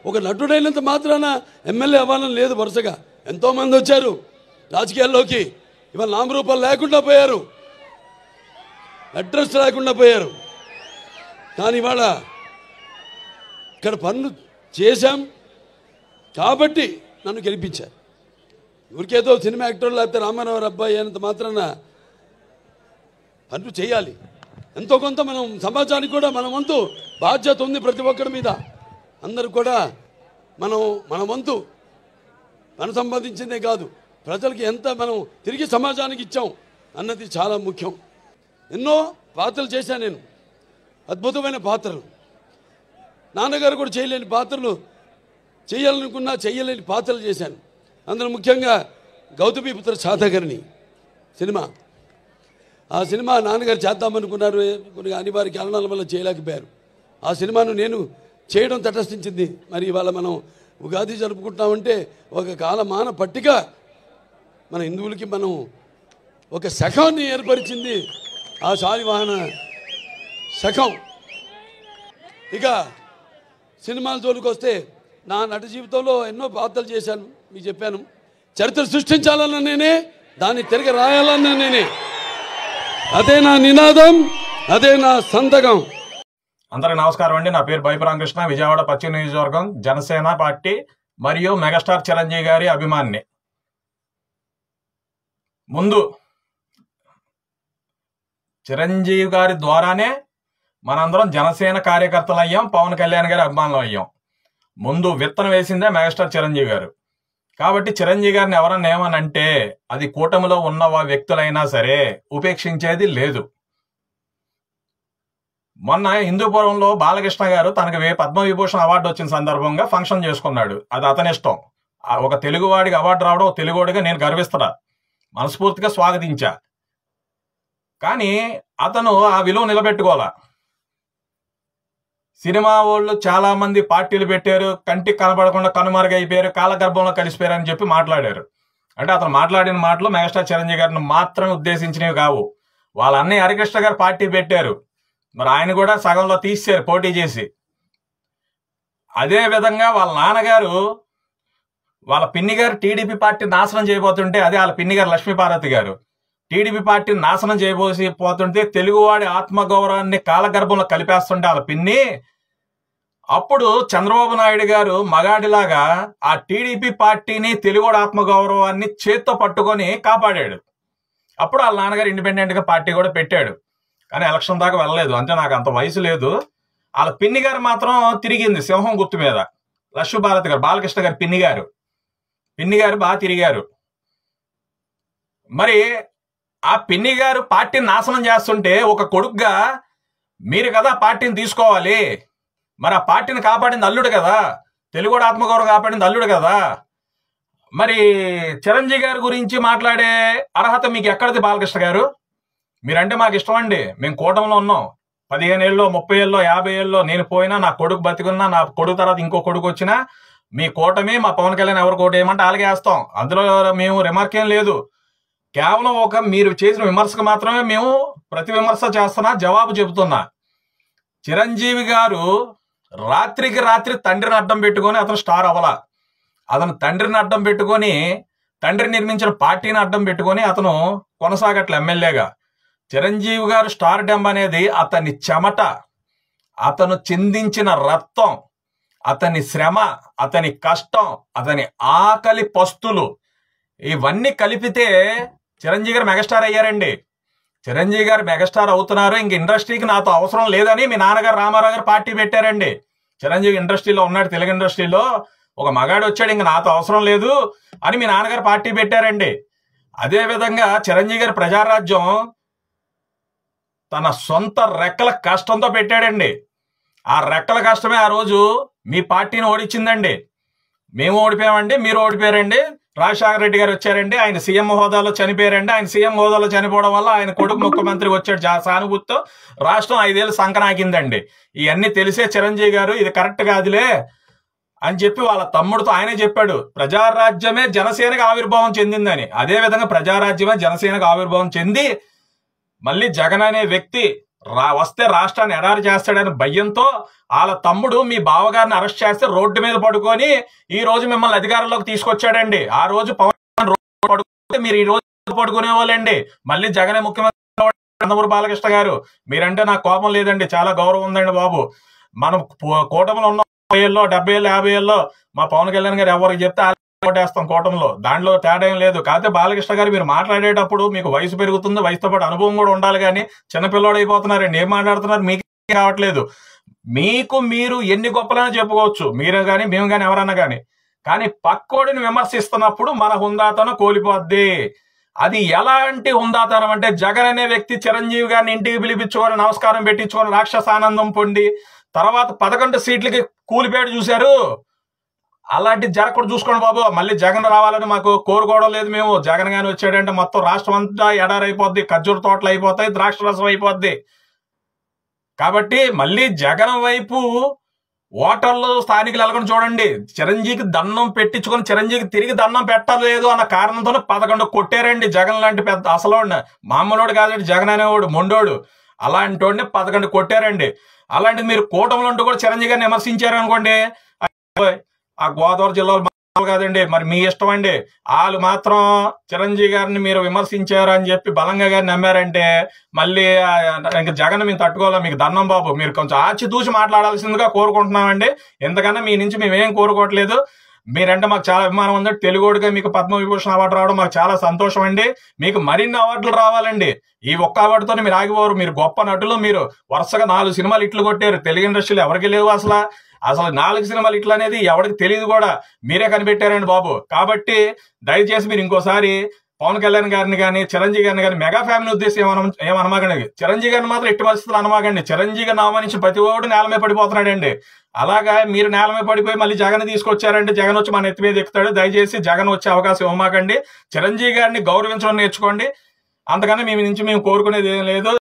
ఒక నటుడైనంత మాత్రాన ఎమ్మెల్యే అవ్వాలని లేదు. వరుసగా ఎంతోమంది వచ్చారు రాజకీయాల్లోకి, ఇవాళ నామరూపాలు లేకుండా పోయారు, అడ్రస్ లేకుండా పోయారు. కానీ ఇవాళ ఇక్కడ పనులు చేశాం కాబట్టి నన్ను గెలిపించారు. ఊరికేదో సినిమా యాక్టర్ లేకపోతే రామారావు అబ్బాయి అయినంత మాత్రాన పనులు చేయాలి. ఎంతో కొంత మనం సమాజానికి కూడా మన వంతు బాధ్యత ఉంది ప్రతి ఒక్కరి మీద. అందరూ కూడా మన వంతు మనం సంపాదించిందే కాదు, ప్రజలకి ఎంత మనం తిరిగి సమాజానికి ఇచ్చాం అన్నది చాలా ముఖ్యం. ఎన్నో పాత్రలు చేశాను నేను, అద్భుతమైన పాత్రలు. నాన్నగారు కూడా చేయలేని పాత్రలు, చేయాలనుకున్నా చేయలేని పాత్రలు చేశాను. అందులో ముఖ్యంగా గౌతమిపుత్ర సాధకర్ణి సినిమా. ఆ సినిమా నాన్నగారు చేద్దామనుకున్నారు, కొన్ని అనివార్య కారణాల వల్ల చేయలేకపోయారు. ఆ సినిమాను నేను చేయడం తటస్థించింది. మరి ఇవాళ మనం ఉగాది జరుపుకుంటామంటే ఒక కాలమాన పట్టిక మన హిందువులకి మనం ఒక శకాన్ని ఏర్పరిచింది ఆ శాలివాహన శకం. ఇక సినిమాల జోలికి వస్తే నా నట జీవితంలో ఎన్నో పాత్రలు చేశాను, మీకు చెప్పాను. చరిత్ర సృష్టించాలన్న నేనే, దాన్ని తిరిగి రాయాలన్న నేనే. అదే నా నినాదం, అదే నా సంతకం. అందరికి నమస్కారం అండి. నా పేరు బైపు రామకృష్ణ, విజయవాడ పశ్చిమ నియోజకవర్గం జనసేన పార్టీ మరియు మెగాస్టార్ చిరంజీవి గారి అభిమాని. ముందు చిరంజీవి గారి ద్వారానే మనందరం జనసేన కార్యకర్తలు అయ్యాం, పవన్ కళ్యాణ్ గారి అభిమానులు అయ్యాం. ముందు విత్తనం వేసిందే మెగాస్టార్ చిరంజీవి గారు. కాబట్టి చిరంజీవి గారిని ఎవరన్నా ఏమనంటే అది కూటమిలో ఉన్న వ్యక్తులైనా సరే ఉపేక్షించేది లేదు. మొన్న హిందూపురంలో బాలకృష్ణ గారు తనకు పద్మవిభూషణ్ అవార్డు వచ్చిన సందర్భంగా ఫంక్షన్ చేసుకున్నాడు. అది అతని ఇష్టం. ఒక తెలుగువాడికి అవార్డు రావడం తెలుగువాడిగా నేను గర్విస్తున్నా, మనస్ఫూర్తిగా స్వాగతించా. కానీ అతను ఆ విలువ నిలబెట్టుకోవాలా. సినిమా వాళ్ళు చాలా మంది పార్టీలు పెట్టారు, కంటికి కనబడకుండా కనుమరుగైపోయారు, కాలగర్భంలో కలిసిపోయారు అని చెప్పి మాట్లాడారు. అంటే అతను మాట్లాడిన మాటలు మెగాస్టార్ చిరంజీవి గారిని మాత్రమే ఉద్దేశించినవి కావు. వాళ్ళ అన్నయ్య హరికృష్ణ గారు పార్టీ పెట్టారు, మరి ఆయన కూడా సగంలో తీశారు పోటీ చేసి. అదే విధంగా వాళ్ళ నాన్నగారు వాళ్ళ పిన్ని గారు టీడీపీ పార్టీ నాశనం చేయబోతుంటే, అదే వాళ్ళ పిన్ని గారు లక్ష్మీపార్వతి గారు టీడీపీ పార్టీని నాశనం చేయబోతుంటే తెలుగువాడి ఆత్మగౌరవాన్ని కాలగర్భంలో కలిపేస్తుంటే వాళ్ళ పిన్ని, అప్పుడు చంద్రబాబు నాయుడు గారు మగాడిలాగా ఆ టీడీపీ పార్టీని తెలుగువాడి ఆత్మగౌరవాన్ని చేత్తో పట్టుకొని కాపాడాడు. అప్పుడు వాళ్ళ నాన్నగారు ఇండిపెండెంట్ గా పార్టీ కూడా పెట్టాడు. కానీ ఎలక్షన్ దాకా వెళ్ళలేదు, అంటే నాకు అంత వయసు లేదు. వాళ్ళ పిన్ని గారు మాత్రం తిరిగింది సింహం గుర్తు మీద. లక్ష్మీపార్వతి గారు, బాలకృష్ణ గారు పిన్ని గారు బాగా తిరిగారు. మరి ఆ పిన్ని గారు పార్టీని నాశనం చేస్తుంటే ఒక కొడుకుగా మీరు కదా పార్టీని తీసుకోవాలి. మరి ఆ పార్టీని కాపాడింది అల్లుడు కదా, తెలుగువాడి ఆత్మగౌరవం కాపాడింది అల్లుడు కదా. మరి చిరంజీవి గారి గురించి మాట్లాడే అర్హత మీకు ఎక్కడిది బాలకృష్ణ గారు? మీరంటే మాకు ఇష్టం అండి, మేము కూటమిలో ఉన్నాం. 15 ఏళ్ళలో 30 ఏళ్ళలో 50 ఏళ్ళలో నేను పోయినా, నా కొడుకు బతికున్నా, నా కొడుకు తర్వాత ఇంకో కొడుకు వచ్చినా మీ కూటమి మా పవన్ కళ్యాణ్ ఎవరు కోట ఏమంటే అలాగే వేస్తాం. అందులో మేము రిమార్క్ ఏం లేదు. కేవలం ఒక మీరు చేసిన విమర్శకు మాత్రమే మేము ప్రతి విమర్శ చేస్తున్నా, జవాబు చెబుతున్నా. చిరంజీవి గారు రాత్రికి రాత్రి తండ్రిని అడ్డం పెట్టుకొని అతను స్టార్ అవ్వాల. అతను తండ్రిని అడ్డం పెట్టుకొని, తండ్రి నిర్మించిన పార్టీని అడ్డం పెట్టుకొని అతను కొనసాగట్ల ఎమ్మెల్యేగా. చిరంజీవి గారు స్టార్ డెంబ్ అనేది అతని చెమట, అతను చిందించిన రక్తం, అతని శ్రమ, అతని కష్టం, అతని ఆకలి పస్తులు ఇవన్నీ కలిపితే చిరంజీవి గారు మెగాస్టార్ అయ్యారండి. చిరంజీవి గారు మెగాస్టార్ అవుతున్నారు, ఇంక ఇండస్ట్రీకి నాతో అవసరం లేదని మీ నాన్నగారు రామారావు గారు పార్టీ పెట్టారండి. చిరంజీవి ఇండస్ట్రీలో ఉన్నాడు, తెలుగు ఇండస్ట్రీలో ఒక మగాడు వచ్చాడు, ఇంక నాతో అవసరం లేదు అని మీ నాన్నగారు పార్టీ పెట్టారండి. అదే విధంగా చిరంజీవి గారి ప్రజారాజ్యం తన సొంత రెక్కల కష్టంతో పెట్టాడండి. ఆ రెక్కల కష్టమే ఆ రోజు మీ పార్టీని ఓడించిందండి. మేము ఓడిపోయామండి, మీరు ఓడిపోయారండి. రాజశేఖర రెడ్డి గారు వచ్చారండి, ఆయన సీఎం హోదాలో చనిపోయారండి. ఆయన సీఎం హోదాలో చనిపోవడం వల్ల ఆయన కొడుకు ముఖ్యమంత్రి వచ్చాడు, సానుభూతితో రాష్ట్రం 5 ఏళ్ళు సంకనాకిందండి. ఇవన్నీ తెలిసే చిరంజీవి గారు ఇది కరెక్ట్ కాదులే అని చెప్పి వాళ్ళ తమ్ముడితో ఆయనే చెప్పాడు, ప్రజారాజ్యమే జనసేనకు ఆవిర్భావం చెందిందని. అదే విధంగా ప్రజారాజ్యమే జనసేనకు ఆవిర్భావం చెంది మళ్ళీ జగన్ అనే వ్యక్తి వస్తే రాష్ట్రాన్ని ఎడారి చేస్తాడని భయంతో వాళ్ళ తమ్ముడు మీ బావగారిని అరెస్ట్ చేస్తే రోడ్డు మీద పడుకొని ఈ రోజు మిమ్మల్ని అధికారంలోకి తీసుకొచ్చాడండి. ఆ రోజు పవన్ రోడ్డు పడుకుంటే మీరు ఈ రోజు పడుకునే వాళ్ళండి. మళ్ళీ జగనే ముఖ్యమంత్రి నందమూరి బాలకృష్ణ గారు. మీరంటే నాకు కోపం లేదండి, చాలా గౌరవం ఉందండి బాబు. మనం కూటమిలో ఉన్న 70 ఏళ్ళలో 50 ఏళ్ళలో మా పవన్ కళ్యాణ్ గారు ఎవరికి చెప్తే ఓటేస్తాం కూటమిలో, దాంట్లో తేడా ఏం లేదు. కాకపోతే బాలకృష్ణ గారు మీరు మాట్లాడేటప్పుడు మీకు వయసు పెరుగుతుంది, వయసుతో పాటు అనుభవం కూడా ఉండాలి. కానీ చిన్నపిల్లోడు అయిపోతున్నారండి, ఏం మాట్లాడుతున్నారు మీకు కావట్లేదు. మీకు మీరు ఎన్ని గొప్పలైనా చెప్పుకోవచ్చు, మీరు కానీ మేము కానీ ఎవరన్నా కానీ పక్కోడిని విమర్శిస్తున్నప్పుడు మన హుందాతనం కోల్పోద్ది. అది ఎలాంటి హుందాతనం అంటే జగన్ అనే వ్యక్తి చిరంజీవి గారిని ఇంటికి పిలిపించుకొని నమస్కారం పెట్టించుకొని రాక్షస ఆనందం పొంది తర్వాత 11 సీట్లకి కూలిపేడు చూశారు. అలాంటి జరగకుండా చూసుకోండి బాబు. మళ్ళీ జగన్ రావాలని మాకు కోరుకోవడం లేదు మేము. జగన్ గాని వచ్చాడంటే మొత్తం రాష్ట్రం అంతా ఎడారైపోద్ది, ఖర్జూర తోటలు అయిపోతాయి, ద్రాక్ష రసం అయిపోద్ది. కాబట్టి మళ్ళీ జగన్ వైపు ఓటర్లు స్థానికులు ఎలాగని చూడండి. చిరంజీవికి దండం పెట్టించుకొని చిరంజీవికి తిరిగి దండం పెట్టలేదు అన్న కారణంతో 11 కొట్టారండి. జగన్ లాంటి పెద్ద అసలు మామూలోడు కాదండి, జగన్ అనేవాడు మొండోడు. అలాంటి వాడిని 11 కొట్టారండి. అలాంటిది మీరు కూటమిలో ఉంటూ కూడా చిరంజీవి గారిని విమర్శించారు అనుకోండి, ఆ గోదావరి జిల్లాలో కాదండి, మరి మీ ఇష్టం అండి. వాళ్ళు మాత్రం చిరంజీవి గారిని మీరు విమర్శించారు అని చెప్పి బలంగా గారిని నమ్మారంటే మళ్ళీ ఇంకా జగన్ మేము తట్టుకోవాలి. మీకు దండం బాబు, మీరు కొంచెం ఆచితూచి మాట్లాడాల్సిందిగా కోరుకుంటున్నామండి. ఎందుకన్నా మీ నుంచి మేమేం కోరుకోవట్లేదు. మీరంటే మాకు చాలా అభిమానం ఉంది. తెలుగుడిగా మీకు పద్మవిభూషణ్ అవార్డు రావడం మాకు చాలా సంతోషం అండి. మీకు మరిన్ని అవార్డులు రావాలండి. ఈ ఒక్క అవార్డుతోనే మీరు ఆగిపోరు. మీరు గొప్ప నటులు, మీరు వరుసగా 4 సినిమాలు ఇట్లు కొట్టారు. తెలుగు ఇండస్ట్రీలో ఎవరికి లేవు అసలు 4 సినిమాలు ఇట్లా అనేది ఎవరికి తెలియదు కూడా, మీరే కనిపెట్టారండి బాబు. కాబట్టి దయచేసి మీరు ఇంకోసారి పవన్ కళ్యాణ్ గారిని కానీ చిరంజీవి గారిని కానీ మెగా ఫ్యామిలీ ఉద్దేశం ఏమనమాకండి. చిరంజీవి గారిని మాత్రం ఎట్టి పరిస్థితులు అనమాకండి. చిరంజీవి గారిని అవమానించి ప్రతి ఒక్కడు నేల మీద పడిపోతున్నాడండి. అలాగా మీరు నేల మీద పడిపోయి మళ్ళీ జగన్ తీసుకొచ్చారంటే జగన్ వచ్చి మన ఎత్తి మీద ఎక్కుతాడు. దయచేసి జగన్ వచ్చే అవకాశం ఇవ్వమాకండి. చిరంజీవి గారిని గౌరవించడం నేర్చుకోండి. అంతకన్నా మీ నుంచి మేము కోరుకునేది ఏం లేదు.